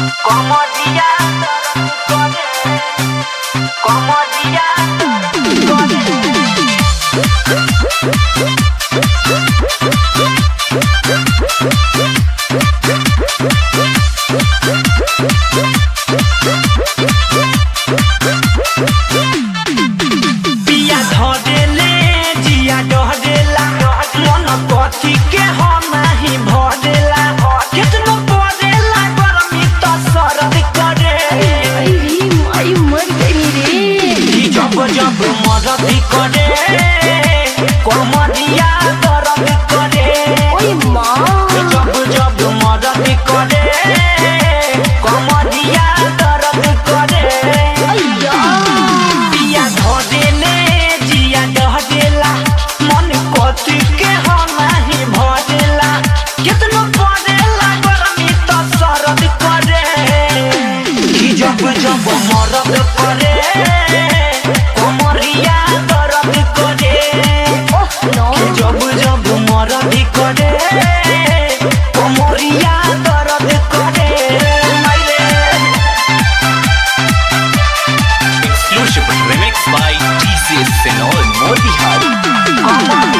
Comodia, comodia, पिया धरेले जिया डहरेला मन कथी के हो नाही भरेला कितनो परेला गरमी त सरद करे आई मर गई रे। जब जब मरद करे कमरिया दर्द करे ओए माँ जब जब मरद करे कमरिया दर्द करे अय्या पिया धरेले जिया डहरेला मन कथी के हो नाही भरेला कितनो परेला गरमी त सरद करे जब जब मरद करे कमरिया दर्द करे ओह नो जब जब मरद करे कमरिया दर्द करे Exclusive remix by TCS Senol Motihari.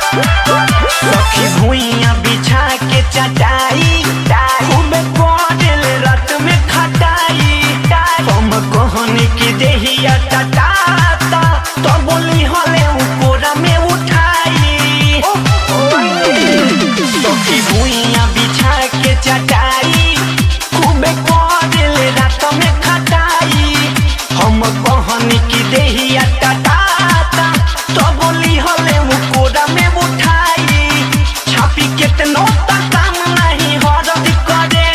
सखी भुइया बिछा के चटाई खूब पड़ल रात में खटाई हम कहनी की देहिया टटाता तो बोली हले कोरा में उठाई सखी भुइया बिछा के चटाई खूब पड़ल रात में खटाई हम कहनी की देहिया टटाता तो बोली हले कोरा में उठाई छापी केतनो तक काम नहीं हरद करे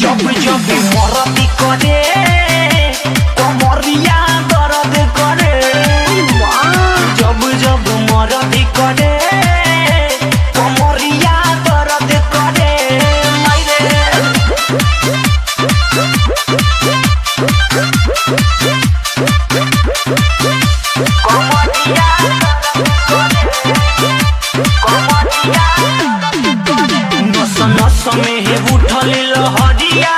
जब जब मरद करे कमरिया दर्द करे जब जब मरद करे कमरिया दर्द करे मायरे कमरिया नस नस में है उठल लहरिया